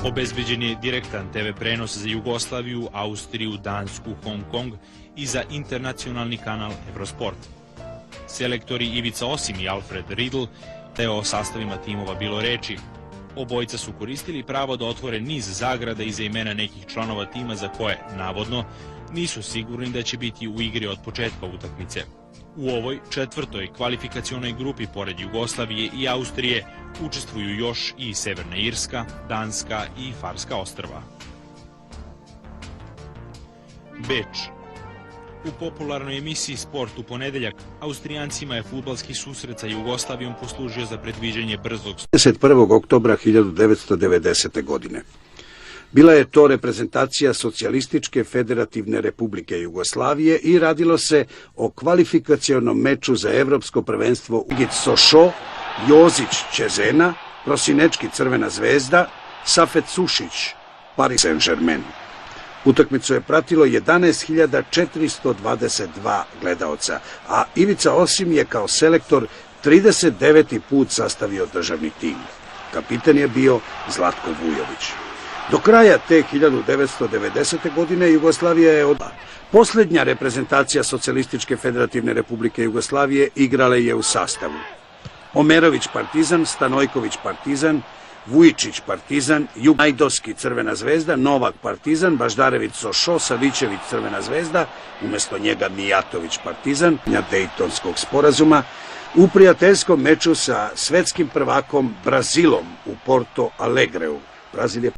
Obezbeđen je direktan TV prenos za Jugoslaviju, Austriju, Dansku, Hong Kong i za internacionalni kanal Eurosport. Selektori Ivica Osim i Alfred Riedl, te o sastavima timova bilo reči. Obojica su koristili pravo da otvore niz zagrada iza imena nekih članova tima za koje, navodno, nisu sigurni da će biti u igri od početka utakmice. U ovoj četvrtoj kvalifikacionoj grupi pored Jugoslavije i Austrije učestvuju još i Severna Irska, Danska i Farska ostrva. Beč. U popularnoj emisiji Sport u ponedeljak, Austrijancima je fudbalski susret sa Jugoslavijom poslužio za predviđanje brzog 21. oktobra 1990. godine. Bila je to reprezentacija Socijalističke federativne republike Jugoslavije i radilo se o kvalifikacionom meču za evropsko prvenstvo Ugić Sošo, Jozić Čezena, Prosinečki Crvena zvezda, Safet Sušić, Paris Saint-Germain. Utakmicu je pratilo 11.422 gledaoca, a Ivica Osim je kao selektor 39. put sastavio državni tim. Kapitan je bio Zlatko Vujović. Do kraja te 1990. godine Jugoslavija je Posljednja reprezentacija Socijalističke federativne republike Jugoslavije igrala je u sastavu Omerović Partizan, Stanojković Partizan, Vujičić Partizan, Najdovski Crvena zvezda, Novak Partizan, Baždarević Sošo, Savićević Crvena zvezda, umjesto njega Mijatović Partizan, Dejtonskog sporazuma, u prijateljskom meču sa svetskim prvakom Brazilom u Porto Alegreu. Brazil je